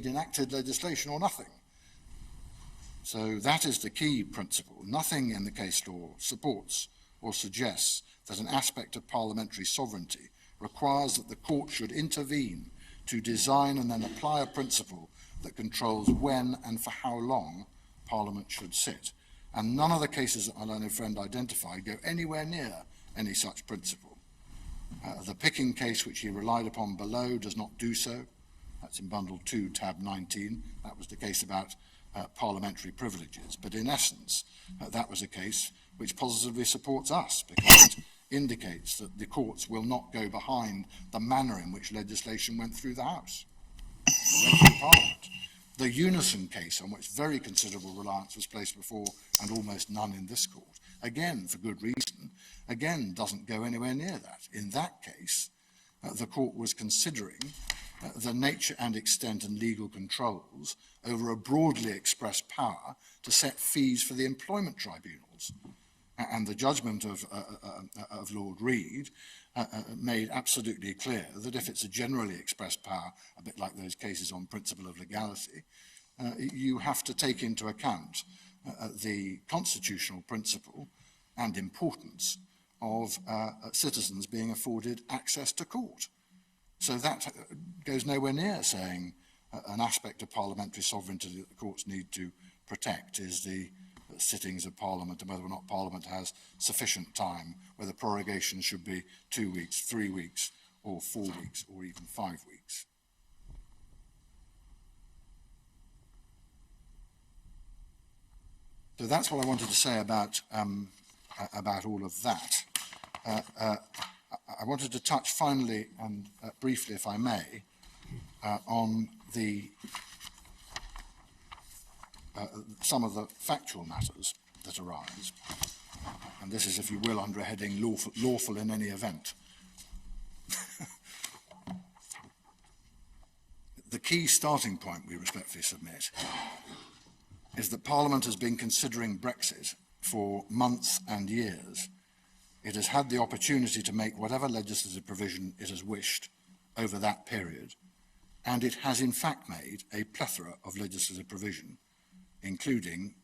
indeed enacted legislation or nothing. So that is the key principle. Nothing in the case law supports or suggests that an aspect of parliamentary sovereignty requires that the court should intervene to design and then apply a principle that controls when and for how long Parliament should sit. And none of the cases that my learned friend identified go anywhere near any such principle. The Picking case, which he relied upon below, does not do so. That's in Bundle 2, tab 19. That was the case about parliamentary privileges. But in essence, that was a case which positively supports us, because it indicates that the courts will not go behind the manner in which legislation went through the House, or went through Parliament. The Unison case, on which very considerable reliance was placed before and almost none in this court, again, for good reason, again doesn't go anywhere near that. In that case, the court was considering the nature and extent and legal controls over a broadly expressed power to set fees for the employment tribunals. And the judgment of Lord Reid made absolutely clear that if it's a generally expressed power, a bit like those cases on principle of legality, you have to take into account the constitutional principle and importance of citizens being afforded access to court. So that goes nowhere near saying an aspect of parliamentary sovereignty that the courts need to protect is the sittings of Parliament and whether or not Parliament has sufficient time, whether prorogation should be 2 weeks, 3 weeks, or 4 weeks, or even 5 weeks. So that's what I wanted to say about all of that. I wanted to touch finally and briefly, if I may, on some of the factual matters that arise. And this is, if you will, under a heading lawful in any event. The key starting point, we respectfully submit, is that Parliament has been considering Brexit for months and years. It has had the opportunity to make whatever legislative provision it has wished over that period, and it has in fact made a plethora of legislative provision, including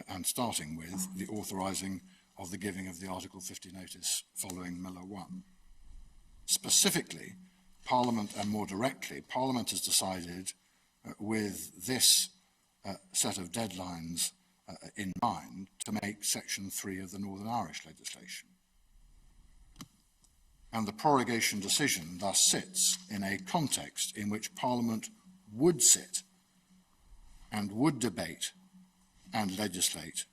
and starting with the authorising of the giving of the Article 50 notice following Miller 1. Specifically, Parliament, and more directly, Parliament has decided with this set of deadlines in mind to make Section 3 of the Northern Irish legislation. And the prorogation decision thus sits in a context in which Parliament would sit and would debate and legislate,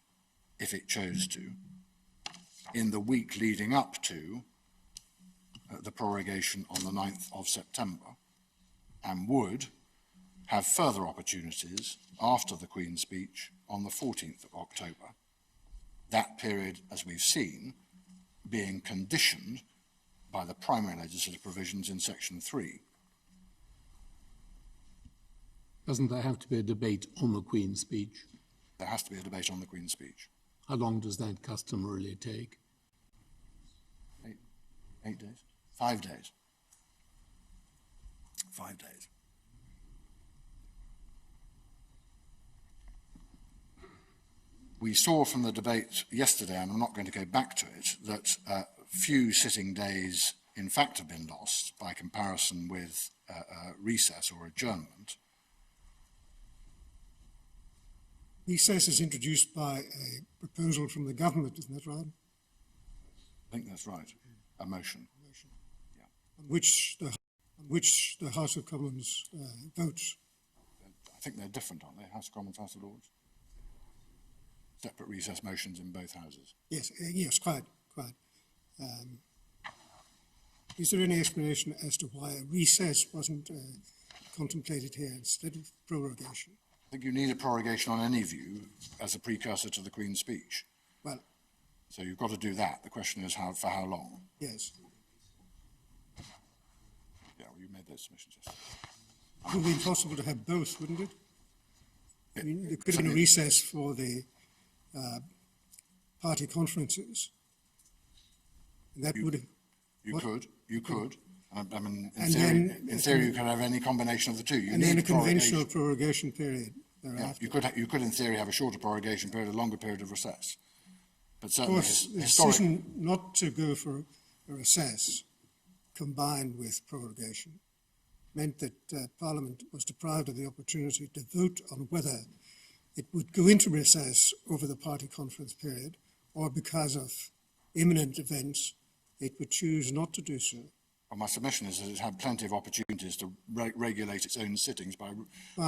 if it chose to, in the week leading up to the prorogation on the 9th of September, and would have further opportunities after the Queen's speech on the 14th of October. That period, as we've seen, being conditioned by the primary legislative provisions in Section 3. Doesn't there have to be a debate on the Queen's speech? There has to be a debate on the Queen's speech. How long does that customarily take? 8 days? 5 days. 5 days. We saw from the debate yesterday, and I'm not going to go back to it, that few sitting days in fact have been lost by comparison with recess or adjournment. Recess is introduced by a proposal from the government, isn't that right? I think that's right. A motion. Yeah. On which the House of Commons votes. I think they're different, aren't they? House of Commons, House of Lords. Separate recess motions in both houses. Yes, yes, quite. Is there any explanation as to why a recess wasn't contemplated here instead of prorogation? I think you need a prorogation on any view as a precursor to the Queen's speech. Well, so you've got to do that. The question is for how long? Yes. Yeah, well, you made those submissions yesterday. It would be impossible to have both, wouldn't it? Yeah. I mean, there could have been a recess for the party conferences. And that would have... You could. I mean, And then in theory, you can have any combination of the two. You and then a need conventional prorogation. prorogation period Yeah, thereafter. you could in theory have a shorter prorogation period, a longer period of recess. But Of certainly course, the historic, decision not to go for a recess combined with prorogation meant that Parliament was deprived of the opportunity to vote on whether it would go into recess over the party conference period, or because of imminent events, it would choose not to do so. well, my submission is that it's had plenty of opportunities to regulate its own sittings by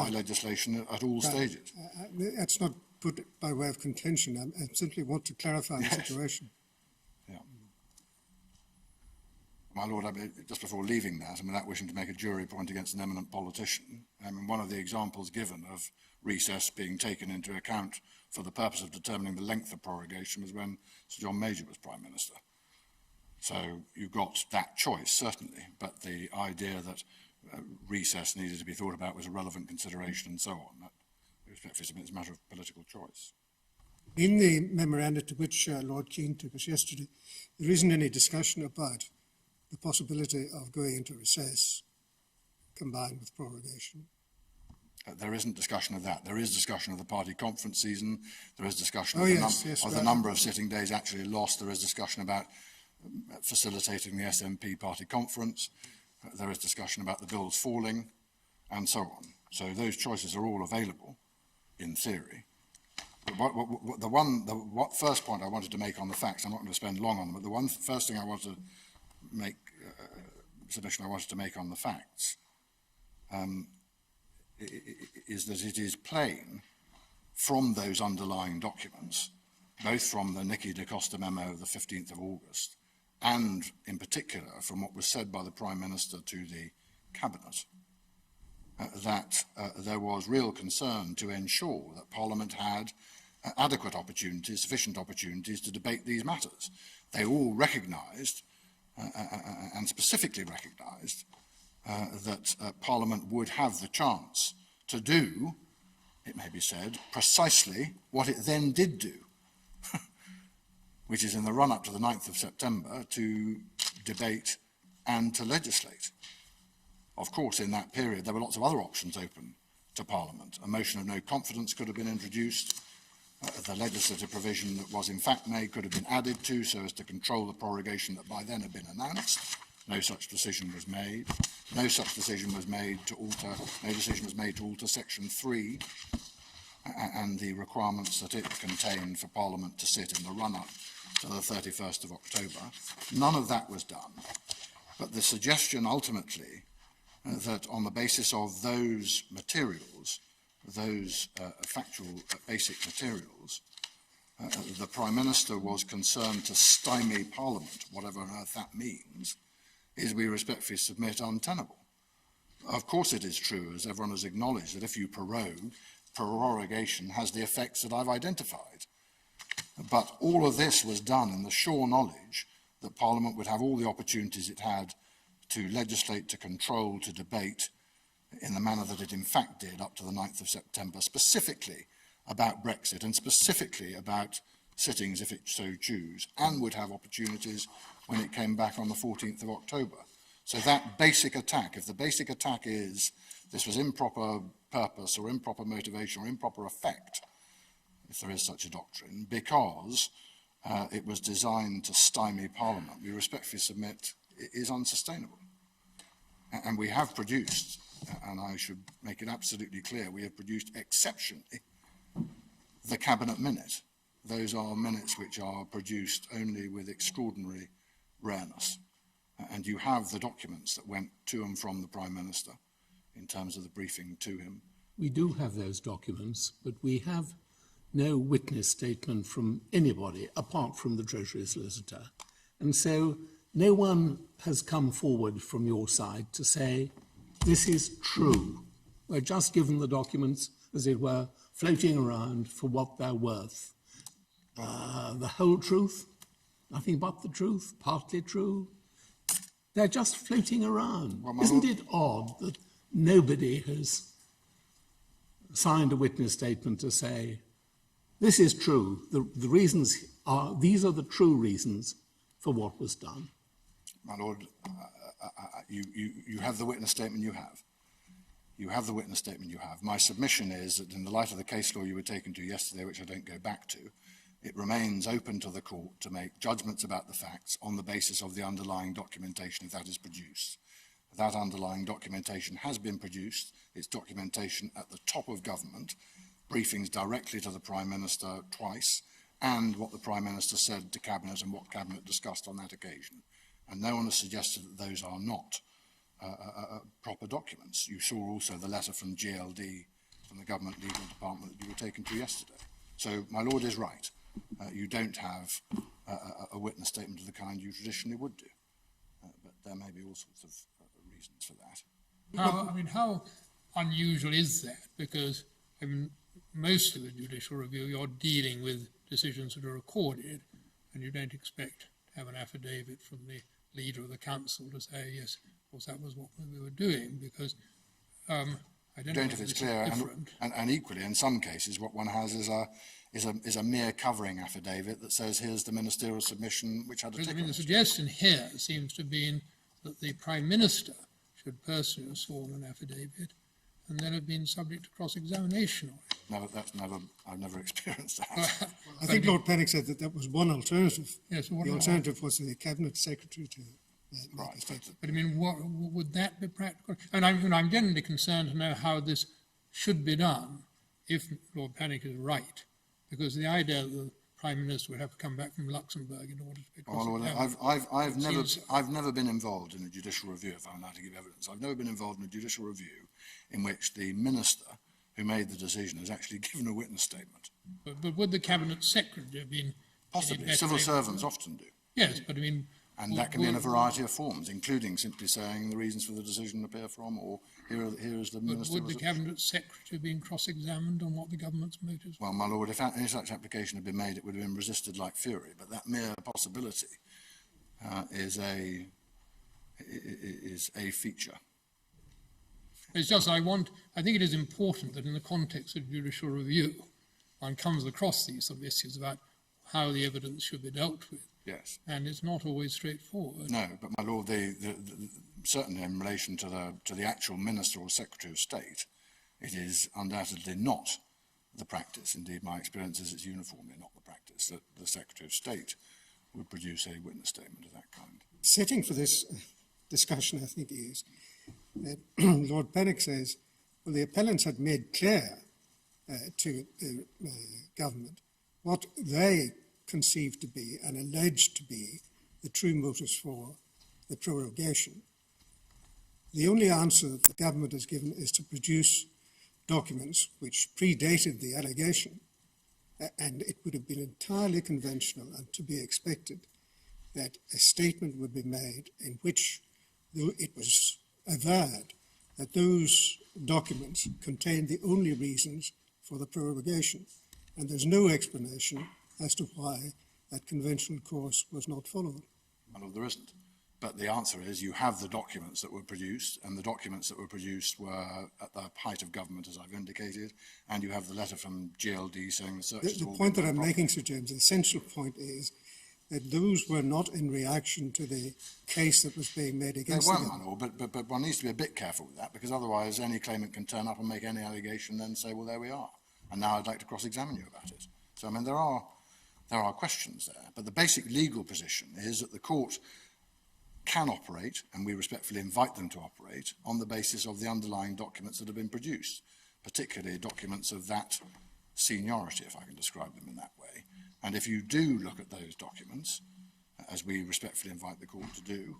legislation at all stages. That's not put by way of contention. I simply want to clarify the situation. Yeah. My Lord, just before leaving that, without wishing to make a jury point against an eminent politician, one of the examples given of recess being taken into account for the purpose of determining the length of prorogation was when Sir John Major was Prime Minister. So you got that choice, certainly, but the idea that recess needed to be thought about was a relevant consideration and so on, that respectfully is a matter of political choice. In the memoranda to which Lord Keane took us yesterday, there isn't any discussion about the possibility of going into recess combined with prorogation. There isn't discussion of that. There is discussion of the party conference season. There is discussion Oh, of the number of sitting days actually lost. There is discussion about facilitating the SNP party conference. There is discussion about the bills falling, and so on. So those choices are all available, in theory. But what first point I wanted to make on the facts, I'm not going to spend long on them, but the first thing I wanted to make, submission I wanted to make on the facts, is that it is plain from those underlying documents, both from the Nicky da Costa memo of the 15th of August, and in particular from what was said by the Prime Minister to the Cabinet, that there was real concern to ensure that Parliament had adequate opportunities, sufficient opportunities to debate these matters. They all recognised, and specifically recognised, that Parliament would have the chance to do, it may be said, precisely what it then did do, which is in the run-up to the 9th of September to debate and to legislate. Of course, in that period, there were lots of other options open to Parliament. A motion of no confidence could have been introduced. The legislative provision that was in fact made could have been added to so as to control the prorogation that by then had been announced. No such decision was made. No such decision was made to alter, no decision was made to alter Section 3 and the requirements that it contained for Parliament to sit in the run-up to the 31st of October. None of that was done. But the suggestion ultimately that on the basis of those materials, those factual basic materials, the Prime Minister was concerned to stymie Parliament, whatever on earth that means, is, we respectfully submit, untenable. Of course it is true, as everyone has acknowledged, that if you prorogue, prorogation has the effects that I've identified. But all of this was done in the sure knowledge that Parliament would have all the opportunities it had to legislate, to control, to debate in the manner that it in fact did up to the 9th of September, specifically about Brexit and specifically about sittings if it so choose, and would have opportunities when it came back on the 14th of October. So that basic attack, if the basic attack is this was improper purpose or improper motivation or improper effect, if there is such a doctrine, because it was designed to stymie Parliament, we respectfully submit it is unsustainable. And we have produced, and I should make it absolutely clear, we have produced exceptionally the Cabinet Minute. Those are minutes which are produced only with extraordinary rareness. And you have the documents that went to and from the Prime Minister in terms of the briefing to him. We do have those documents, but we have no witness statement from anybody apart from the Treasury Solicitor. And so no one has come forward from your side to say, this is true. We're just given the documents, as it were, floating around for what they're worth. The whole truth, nothing but the truth, partly true. They're just floating around. Well, Isn't it odd that nobody has signed a witness statement to say, this is true, the reasons are, these are the true reasons for what was done? My Lord, you have the witness statement you have. You have the witness statement you have. My submission is that in the light of the case law you were taken to yesterday, which I don't go back to, it remains open to the court to make judgments about the facts on the basis of the underlying documentation if that is produced. That underlying documentation has been produced. It's documentation at the top of government, briefings directly to the Prime Minister twice, and what the Prime Minister said to Cabinet and what Cabinet discussed on that occasion. And no one has suggested that those are not proper documents. You saw also the letter from GLD, from the Government Legal Department, that you were taken to yesterday. So my Lord is right. You don't have a witness statement of the kind you traditionally would do. But there may be all sorts of reasons for that. How unusual is that? Because most of the judicial review, you're dealing with decisions that are recorded, and you don't expect to have an affidavit from the leader of the council to say, yes, of course, that was what we were doing, because I don't know if it's clear. And equally, in some cases, what one has is a mere covering affidavit that says, here's the ministerial submission, which had a tick on it. The suggestion here seems to have been that the Prime Minister should personally have sworn an affidavit and then have been subject to cross-examination on it. No, I've never experienced that. I think Lord Pennock said that that was one alternative. Yes, the alternative was the Cabinet Secretary to make a statement. But what, would that be practical? And I'm generally concerned to know how this should be done if Lord Pennock is right, because the idea that the Prime Minister would have to come back from Luxembourg in order to be cross-examined. I've never been involved in a judicial review, if I'm allowed to give evidence. I've never been involved in a judicial review in which the Minister who made the decision has actually given a witness statement. But would the Cabinet Secretary have been... Possibly. Civil servants often do. Yes, but And that can be in a variety of forms, including simply saying the reasons for the decision appear from, or here is the Minister... Would the Cabinet Secretary have been cross-examined on what the government's motives were? Well, my Lord, if any such application had been made, it would have been resisted like fury, but that mere possibility is a feature. It's just I think it is important that in the context of judicial review, one comes across these sort of issues about how the evidence should be dealt with. Yes. And it's not always straightforward. No, but my Lord, certainly in relation to the actual Minister or Secretary of State, it is undoubtedly not the practice. Indeed, my experience is it's uniformly not the practice that the Secretary of State would produce a witness statement of that kind. Setting for this discussion, I think, is that Lord Pennock says, well, the appellants had made clear to the government what they conceived to be and alleged to be the true motives for the prorogation. The only answer that the government has given is to produce documents which predated the allegation, and it would have been entirely conventional and to be expected that a statement would be made in which it was averred that those documents contained the only reasons for the prorogation, and there's no explanation as to why that conventional course was not followed. Well, there isn't. But the answer is you have the documents that were produced, and the documents that were produced were at the height of government, as I've indicated, and you have the letter from GLD saying the search... The point that I'm making, Sir James, the essential point is that those were not in reaction to the case that was being made against them. They weren't, my Lord, but one needs to be a bit careful with that, because otherwise any claimant can turn up and make any allegation and then say, well, there we are, and now I'd like to cross-examine you about it. So, I mean, there are questions there, but the basic legal position is that the court can operate, and we respectfully invite them to operate, on the basis of the underlying documents that have been produced, particularly documents of that seniority, if I can describe them in that way. And if you do look at those documents, as we respectfully invite the court to do,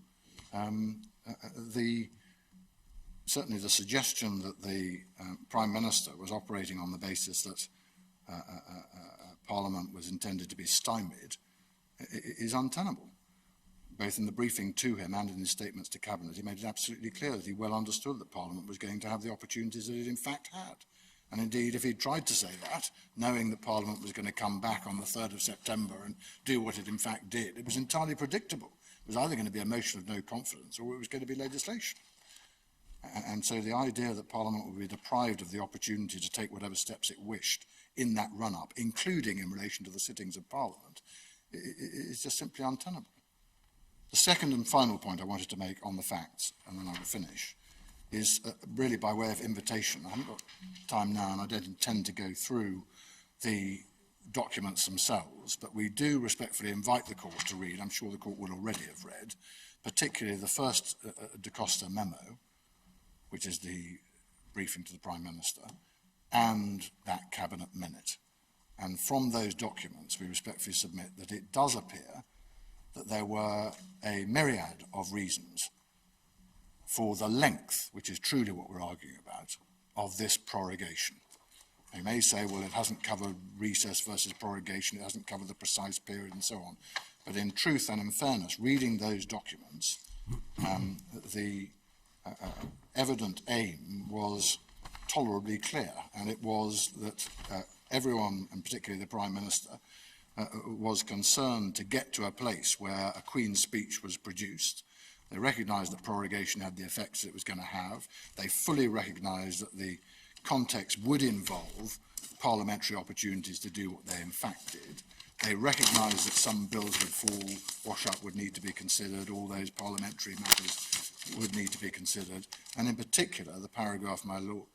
certainly the suggestion that the Prime Minister was operating on the basis that Parliament was intended to be stymied is untenable. Both in the briefing to him and in his statements to Cabinet, he made it absolutely clear that he well understood that Parliament was going to have the opportunities that it in fact had. And indeed, if he'd tried to say that, knowing that Parliament was going to come back on the 3rd of September and do what it in fact did, it was entirely predictable. It was either going to be a motion of no confidence or it was going to be legislation. And so the idea that Parliament would be deprived of the opportunity to take whatever steps it wished in that run-up, including in relation to the sittings of Parliament, is just simply untenable. The second and final point I wanted to make on the facts, and then I will finish, is really by way of invitation. I haven't got time now, and I don't intend to go through the documents themselves, but we do respectfully invite the court to read, I'm sure the court will already have read, particularly the first Da Costa memo, which is the briefing to the Prime Minister, and that cabinet minute. And from those documents, we respectfully submit that it does appear that there were a myriad of reasons for the length, which is truly what we're arguing about, of this prorogation. You may say, well, it hasn't covered recess versus prorogation, it hasn't covered the precise period and so on. But in truth and in fairness, reading those documents, the evident aim was tolerably clear, and it was that everyone, and particularly the Prime Minister, was concerned to get to a place where a Queen's speech was produced. They recognised that prorogation had the effects it was going to have. They fully recognised that the context would involve parliamentary opportunities to do what they in fact did. They recognised that some bills would fall, wash up would need to be considered, all those parliamentary matters would need to be considered. And in particular, the paragraph my Lord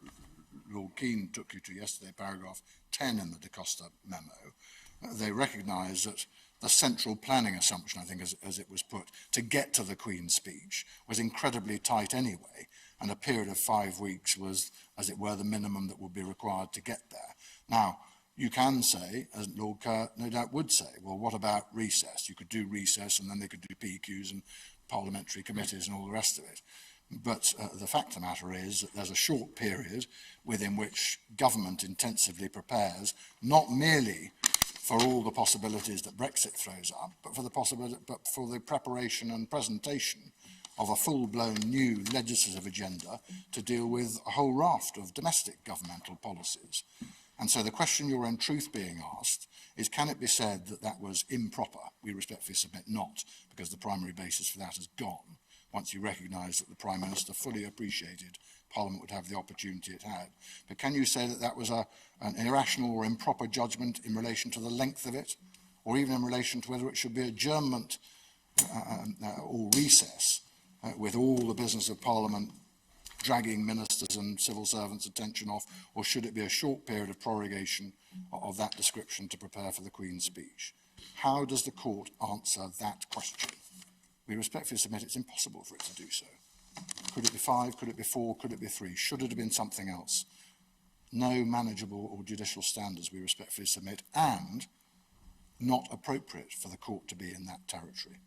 Keane took you to yesterday, paragraph 10 in the Da Costa memo, they recognised that the central planning assumption, I think as it was put, to get to the Queen's speech was incredibly tight anyway, and a period of 5 weeks was, as it were, the minimum that would be required to get there. Now, you can say, as Lord Kerr no doubt would say, well, what about recess? You could do recess and then they could do PQs and parliamentary committees and all the rest of it. But the fact of the matter is that there's a short period within which government intensively prepares, not merely for all the possibilities that Brexit throws up, but for the preparation and presentation of a full-blown new legislative agenda to deal with a whole raft of domestic governmental policies. And so the question you're in truth being asked is, can it be said that that was improper? We respectfully submit not, because the primary basis for that has gone, once you recognise that the Prime Minister fully appreciated Parliament would have the opportunity it had. But can you say that that was an irrational or improper judgment in relation to the length of it, or even in relation to whether it should be adjournment or recess, with all the business of Parliament dragging ministers and civil servants' attention off, or should it be a short period of prorogation of that description to prepare for the Queen's speech? How does the court answer that question? We respectfully submit it's impossible for it to do so. Could it be 5? Could it be 4? Could it be 3? Should it have been something else? No manageable or judicial standards, we respectfully submit, and not appropriate for the court to be in that territory.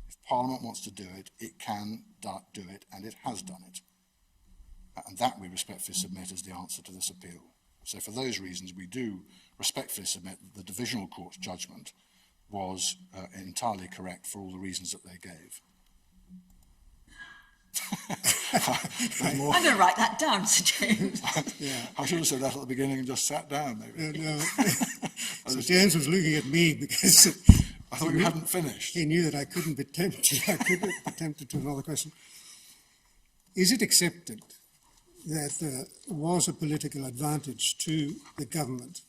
If Parliament wants to do it, it can do it, and it has done it. And that, we respectfully submit, is the answer to this appeal. So for those reasons, we do respectfully submit that the Divisional Court's judgment was entirely correct for all the reasons that they gave. I'm going to write that down, Sir James. Yeah. I should have said that at the beginning and just sat down, maybe. No. So James was looking at me because I thought you hadn't finished. He knew that I couldn't be tempted. I couldn't be tempted to another question. Is it accepted that there was a political advantage to the government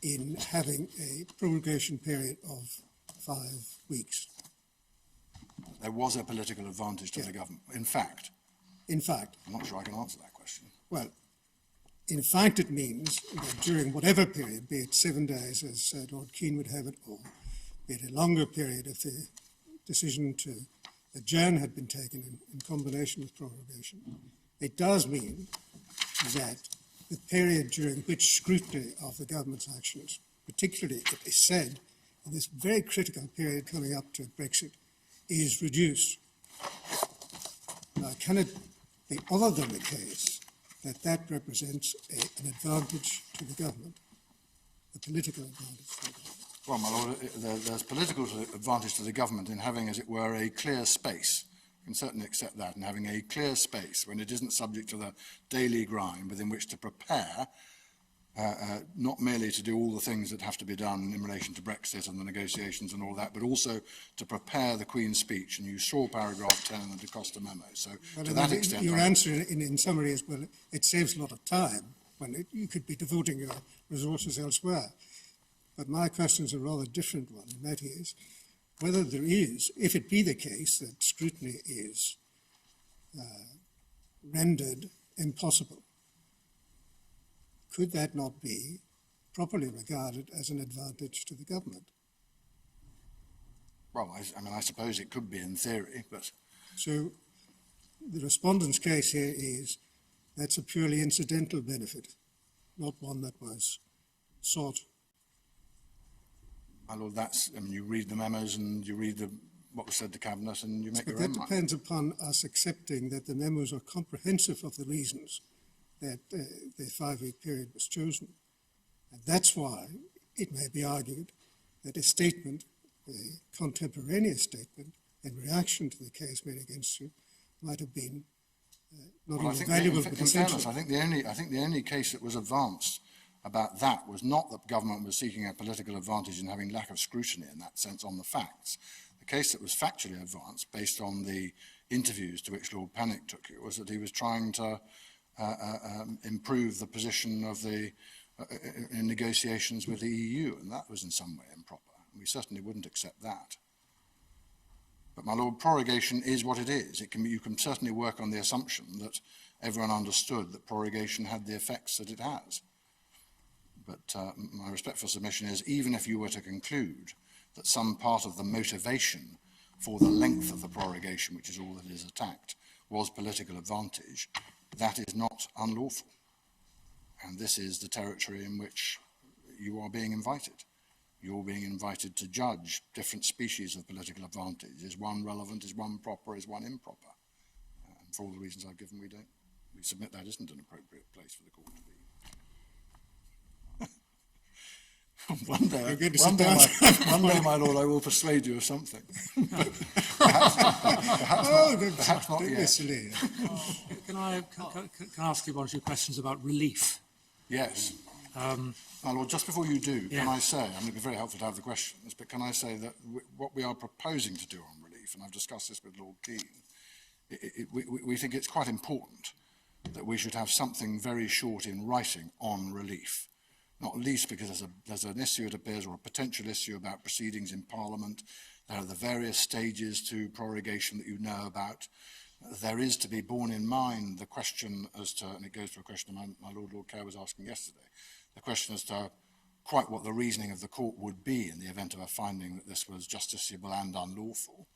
in having a prorogation period of 5 weeks? There was a political advantage to the government. In fact, I'm not sure I can answer that question. Well, in fact, it means that during whatever period, be it 7 days, as Lord Keane would have it, or be it a longer period if the decision to adjourn had been taken in combination with prorogation, it does mean that the period during which scrutiny of the government's actions, particularly, it is said, in this very critical period coming up to Brexit, is reduced. Now, can it be other than the case that that represents an advantage to the government, a political advantage to the government? Well, my Lord, there's political advantage to the government in having, as it were, a clear space. You can certainly accept that, and having a clear space when it isn't subject to the daily grind within which to prepare, not merely to do all the things that have to be done in relation to Brexit and the negotiations and all that, but also to prepare the Queen's speech. And you saw paragraph 10 in the Da Costa memo. So to that extent... Your answer in summary is, well, it saves a lot of time when you could be devoting your resources elsewhere. But my question is a rather different one, and that is, whether there is, if it be the case that scrutiny is rendered impossible, could that not be properly regarded as an advantage to the government? Well, I mean, I suppose it could be in theory, but... So the respondent's case here is that's a purely incidental benefit, not one that was sought. My lord, that's, I mean, you read the memos and you read what was said to Cabinet and you make But your own that mind. depends upon us accepting that the memos are comprehensive of the reasons that the 5-week period was chosen. And that's why it may be argued that a statement, a contemporaneous statement, in reaction to the case made against you, might have been not Well, only valuable but in essential. fairness, I think the only case that was advanced about that was not that government was seeking a political advantage and having lack of scrutiny in that sense on the facts. The case that was factually advanced, based on the interviews to which Lord Pannick took you, was that he was trying to improve the position of the in negotiations with the EU, and that was in some way improper. And we certainly wouldn't accept that. But, my lord, prorogation is what it is. You can certainly work on the assumption that everyone understood that prorogation had the effects that it has. But my respectful submission is, even if you were to conclude that some part of the motivation for the length of the prorogation, which is all that is attacked, was political advantage, that is not unlawful. And this is the territory in which you are being invited. You're being invited to judge different species of political advantage. Is one relevant? Is one proper? Is one improper? And for all the reasons I've given, we submit that isn't an appropriate place for the court to be. One day, my lord, I will persuade you of something. Perhaps not yet. Can I ask you one or two questions about relief? Yes. My lord, just before you do, can I say, I mean, it'd be very helpful to have the questions, but can I say that what we are proposing to do on relief, and I've discussed this with Lord Keane, we think it's quite important that we should have something very short in writing on relief. Not least because there's an issue, it appears, or a potential issue about proceedings in Parliament. There are the various stages to prorogation that you know about. There is to be borne in mind the question as to, and it goes to a question my Lord Kerr was asking yesterday, the question as to quite what the reasoning of the court would be in the event of a finding that this was justiciable and unlawful.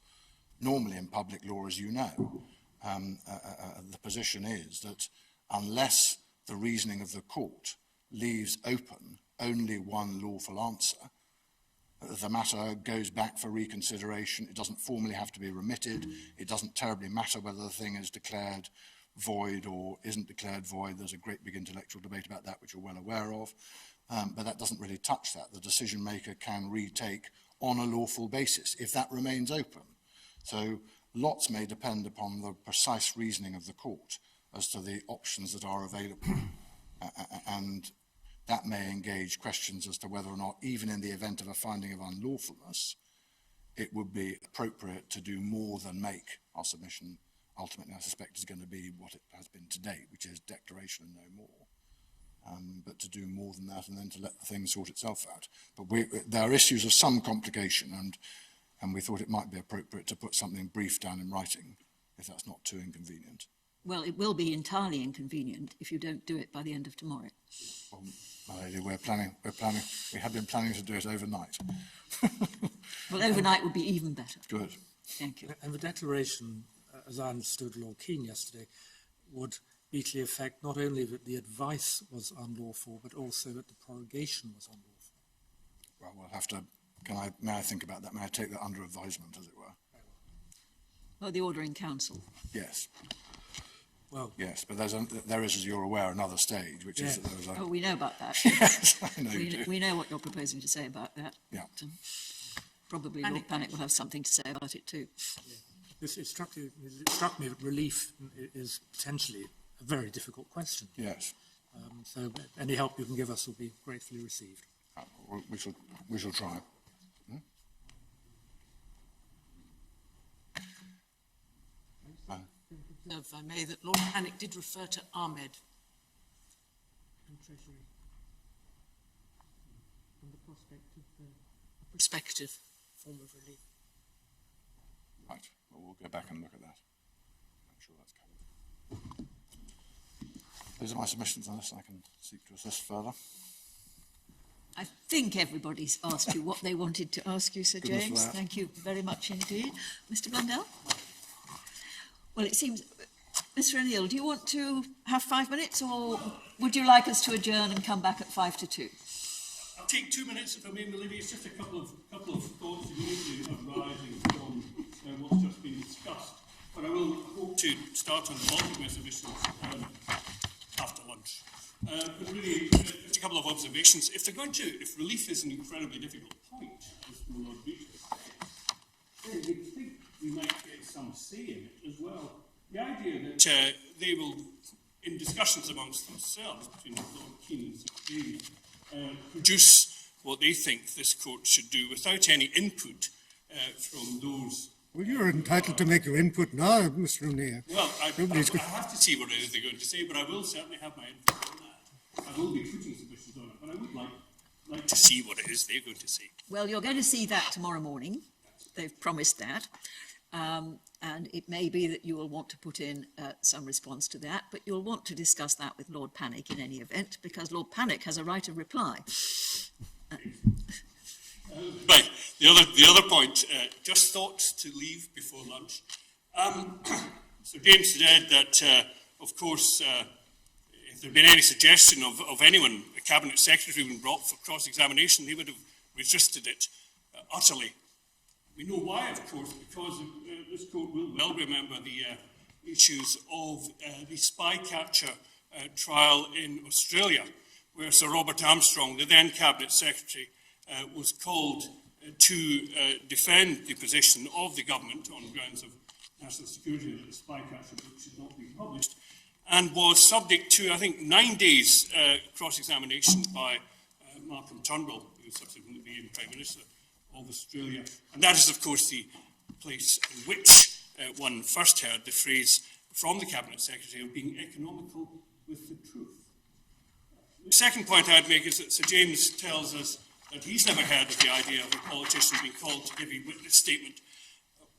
Normally in public law, as you know, the position is that unless the reasoning of the court leaves open only one lawful answer, the matter goes back for reconsideration. It doesn't formally have to be remitted. It doesn't terribly matter whether the thing is declared void or isn't declared void. There's a great big intellectual debate about that, which you're well aware of, but that doesn't really touch that. The decision maker can retake on a lawful basis if that remains open. So lots may depend upon the precise reasoning of the court as to the options that are available. And that may engage questions as to whether or not, even in the event of a finding of unlawfulness, it would be appropriate to do more than make our submission. Ultimately, I suspect is going to be what it has been to date, which is declaration and no more. But to do more than that and then to let the thing sort itself out. But there are issues of some complication, and we thought it might be appropriate to put something brief down in writing, if that's not too inconvenient. Well, it will be entirely inconvenient if you don't do it by the end of tomorrow. Well, my lady, we have been planning to do it overnight. Well, overnight would be even better. Good. Thank you. And the declaration, as I understood Lord Keane yesterday, would be to the effect not only that the advice was unlawful, but also that the prorogation was unlawful. Well, we'll have to, may I think about that? May I take that under advisement, as it were? Well, the order in council. Yes. Well, yes, but there is, as you're aware, another stage, which is that there was a... Oh, we know about that. Yes, I know you do. We know what you're proposing to say about that. Yeah. But, probably Lord Pannick will have something to say about it too. yeah. It struck me that relief is potentially a very difficult question. Yes. So any help you can give us will be gratefully received. We shall try. If I may, that Lord Pannick did refer to Ahmed and Treasury and the prospective form of relief. Right, well, we'll go back and look at that. I'm sure that's covered. Those are my submissions on this. I can seek to assist further. I think everybody's asked you what they wanted to ask you, Sir Goodness for James. that. Thank you very much indeed. Mr. Blundell? Well, it seems, Mr. O'Neill, do you want to have 5 minutes, or would you like us to adjourn and come back at 5 to 2? I'll take 2 minutes, if I may, Milady. It's just a couple of thoughts immediately arising from what's just been discussed. But I will hope to start on the bulk of my submissions after lunch. But really, just a couple of observations. If relief is an incredibly difficult point, as the Lord Beach has said, then you'd think we might get some say in it as well. The idea that they will, in discussions amongst themselves, between Lord Keane and Sir James, produce what they think this court should do without any input from those. Well, you're entitled to make your input now, Mr. O'Neill. Well, I have to see what it is they're going to say, but I will certainly have my input on that. I will be putting submissions on it, but I would like to see what it is they're going to say. Well, you're going to see that tomorrow morning. They've promised that. And it may be that you will want to put in some response to that, but you'll want to discuss that with Lord Panic in any event, because Lord Panic has a right of reply. Right. The other point, just thoughts to leave before lunch. So James said that, of course, if there had been any suggestion of anyone, a cabinet secretary, being brought for cross-examination, they would have resisted it utterly. We know why, of course, because this court will well remember the issues of the spy capture trial in Australia, where Sir Robert Armstrong, the then cabinet secretary, was called to defend the position of the government on grounds of national security that the spy capture book should not be published, and was subject to, I think, 9 days cross-examination by Malcolm Turnbull, who subsequently became Prime Minister of Australia. And that is, of course, the place in which one first heard the phrase from the Cabinet Secretary of being economical with the truth. The second point I'd make is that Sir James tells us that he's never heard of the idea of a politician being called to give a witness statement.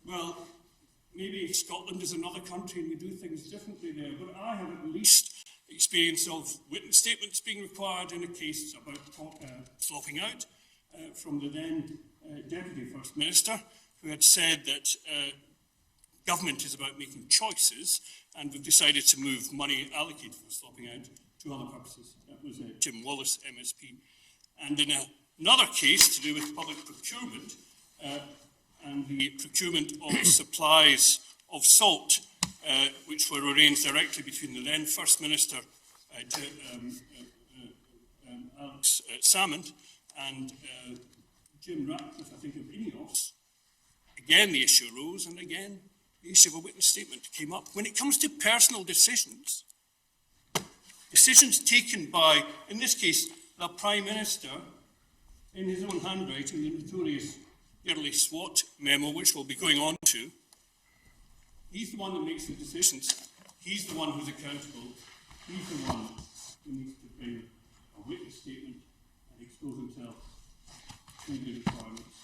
Well, maybe Scotland is another country and we do things differently there, but I have at least experience of witness statements being required in a case about slopping out from the then Deputy First Minister, who had said that government is about making choices, and we've decided to move money allocated for slopping out to other purposes. That was Jim Wallace, MSP. And in another case to do with public procurement, and the procurement of supplies of salt, which were arranged directly between the then First Minister, Alex Salmond, and Jim Ratcliffe, I think, of INEOS. Again, the issue arose, and again, the issue of a witness statement came up. When it comes to personal decisions, decisions taken by, in this case, the Prime Minister, in his own handwriting, the notorious yearly SWOT memo, which we'll be going on to, he's the one that makes the decisions. He's the one who's accountable. He's the one who needs to bring a witness statement and expose himself to the requirements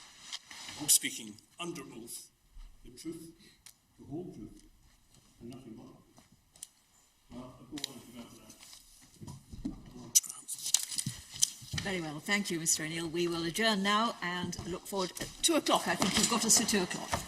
of speaking under oath the truth, the whole truth, and nothing more. Well, I'll go on and develop that. Very well, thank you, Mr. O'Neill. We will adjourn now and look forward at 2 o'clock. I think you've got us to 2 o'clock.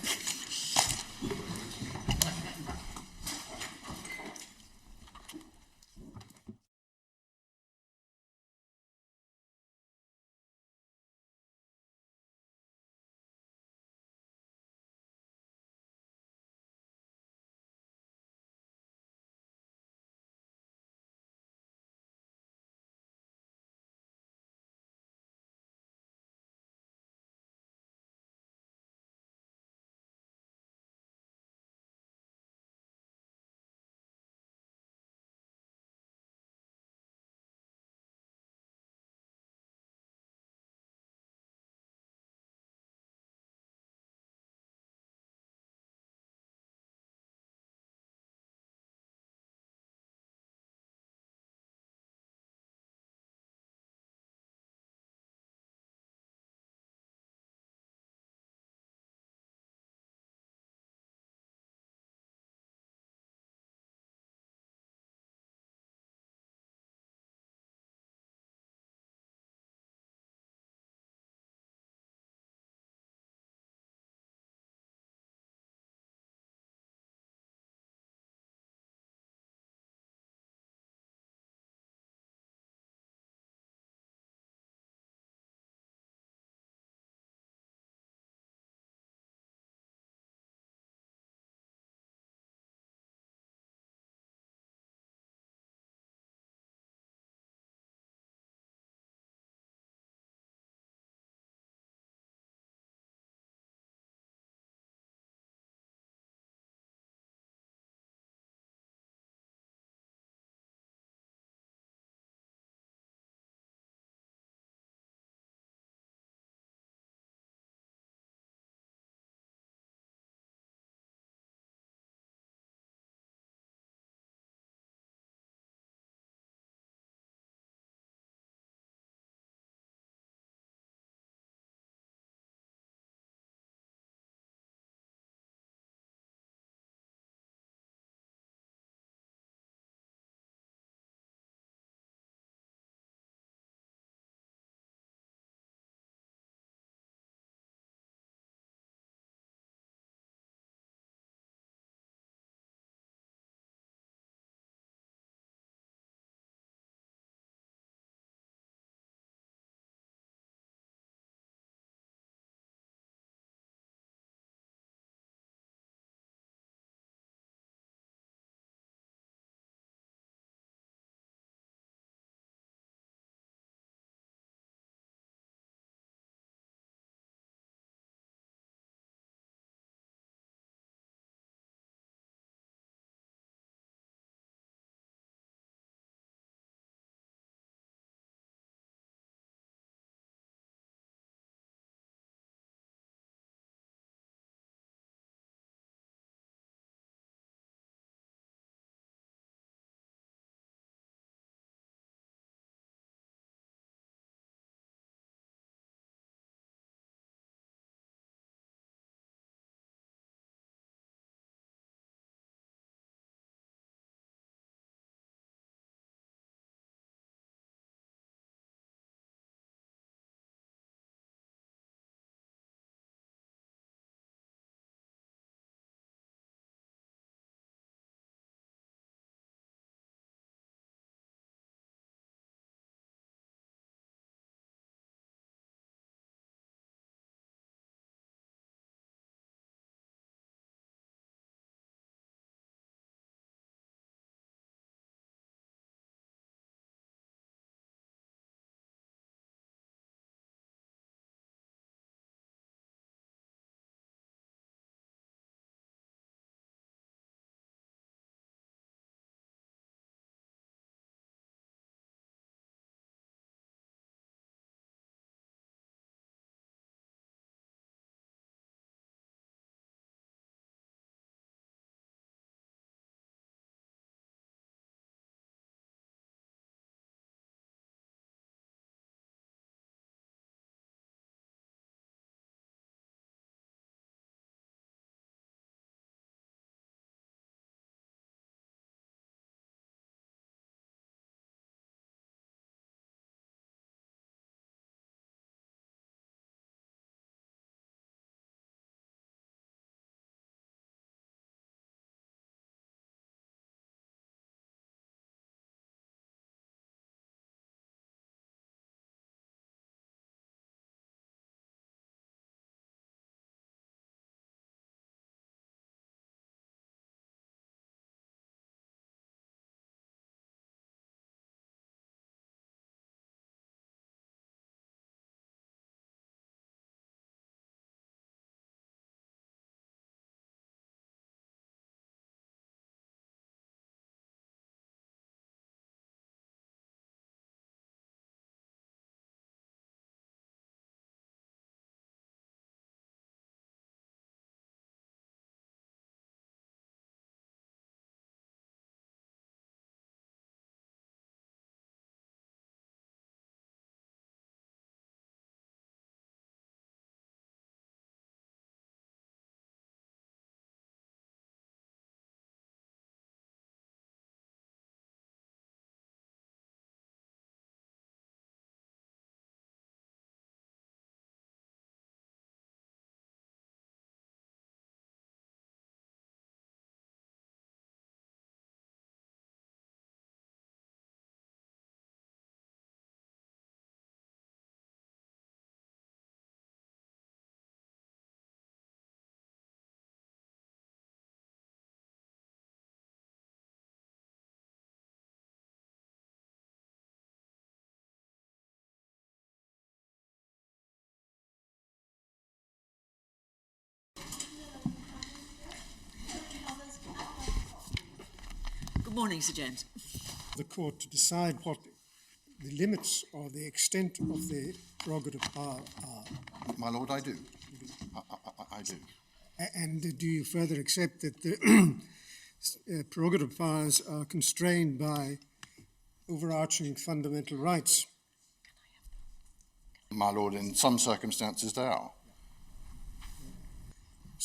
morning, Sir James. The court to decide what the limits or the extent of the prerogative power are. My lord, I do. I do. And do you further accept that the prerogative powers are constrained by overarching fundamental rights? My lord, in some circumstances they are.